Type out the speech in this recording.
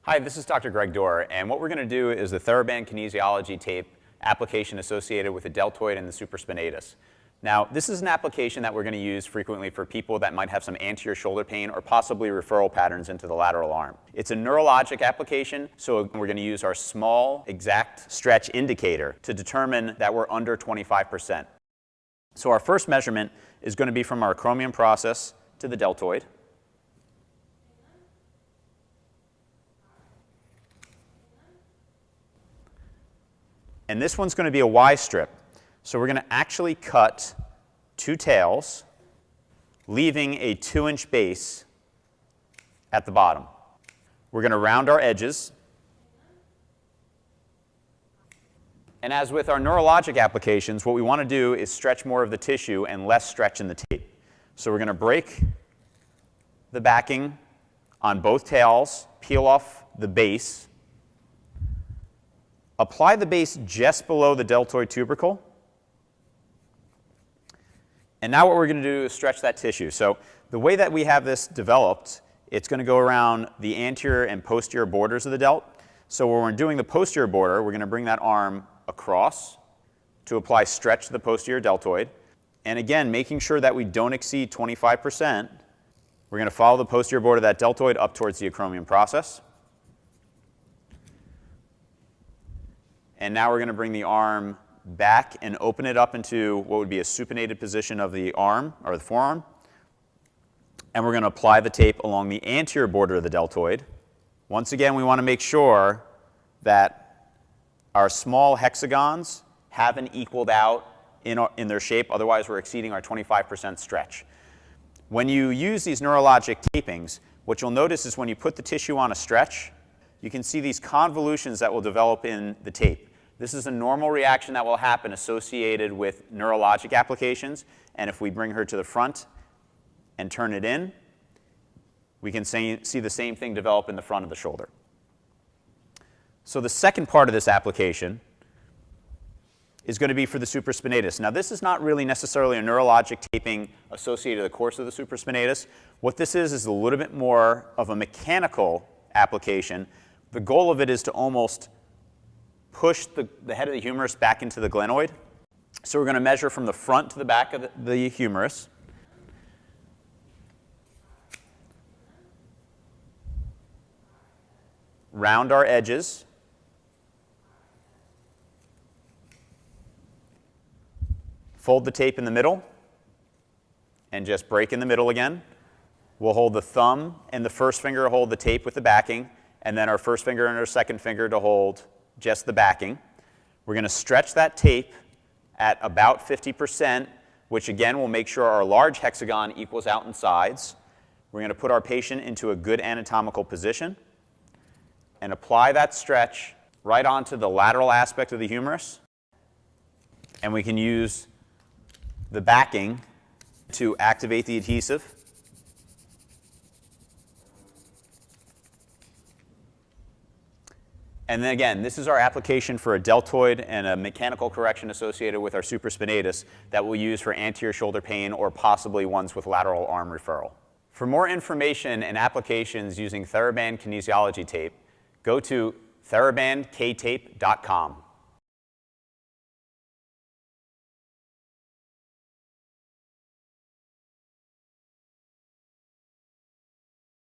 Hi, this is Dr. Greg Dorr, and what we're going to do is the TheraBand Kinesiology tape application associated with the deltoid and the supraspinatus. Now, this is an application that we're going to use frequently for people that might have some anterior shoulder pain or possibly referral patterns into the lateral arm. It's a neurologic application, so we're going to use our small exact stretch indicator to determine that we're under 25%. So our first measurement is going to be from our acromion process to the deltoid. And this one's going to be a Y strip. So we're going to actually cut two tails, leaving a 2-inch base at the bottom. We're going to round our edges. And as with our neurologic applications, what we want to do is stretch more of the tissue and less stretch in the tape. So we're going to break the backing on both tails, peel off the base, apply the base just below the deltoid tubercle. And now what we're going to do is stretch that tissue. So the way that we have this developed, it's going to go around the anterior and posterior borders of the delt. So when we're doing the posterior border, we're going to bring that arm across to apply stretch to the posterior deltoid. And again, making sure that we don't exceed 25%, we're going to follow the posterior border of that deltoid up towards the acromion process. And now we're going to bring the arm back and open it up into what would be a supinated position of the arm, or the forearm. And we're going to apply the tape along the anterior border of the deltoid. Once again, we want to make sure that our small hexagons haven't equaled out in their shape, otherwise we're exceeding our 25% stretch. When you use these neurologic tapings, what you'll notice is when you put the tissue on a stretch, you can see these convolutions that will develop in the tape. This is a normal reaction that will happen associated with neurologic applications. And if we bring her to the front and turn it in, we can see the same thing develop in the front of the shoulder. So the second part of this application is going to be for the supraspinatus. Now, this is not really necessarily a neurologic taping associated with the course of the supraspinatus. What this is a little bit more of a mechanical application. The goal of it is to almost push the head of the humerus back into the glenoid. So we're going to measure from the front to the back of the humerus. Round our edges. Fold the tape in the middle and just break in the middle again. We'll hold the thumb and the first finger to hold the tape with the backing, and then our first finger and our second finger to hold just the backing. We're going to stretch that tape at about 50%, which again will make sure our large hexagon equals out in sides. We're going to put our patient into a good anatomical position and apply that stretch right onto the lateral aspect of the humerus. And we can use the backing to activate the adhesive. And then again, this is our application for a deltoid and a mechanical correction associated with our supraspinatus that we'll use for anterior shoulder pain or possibly ones with lateral arm referral. For more information and applications using TheraBand Kinesiology tape, go to therabandktape.com.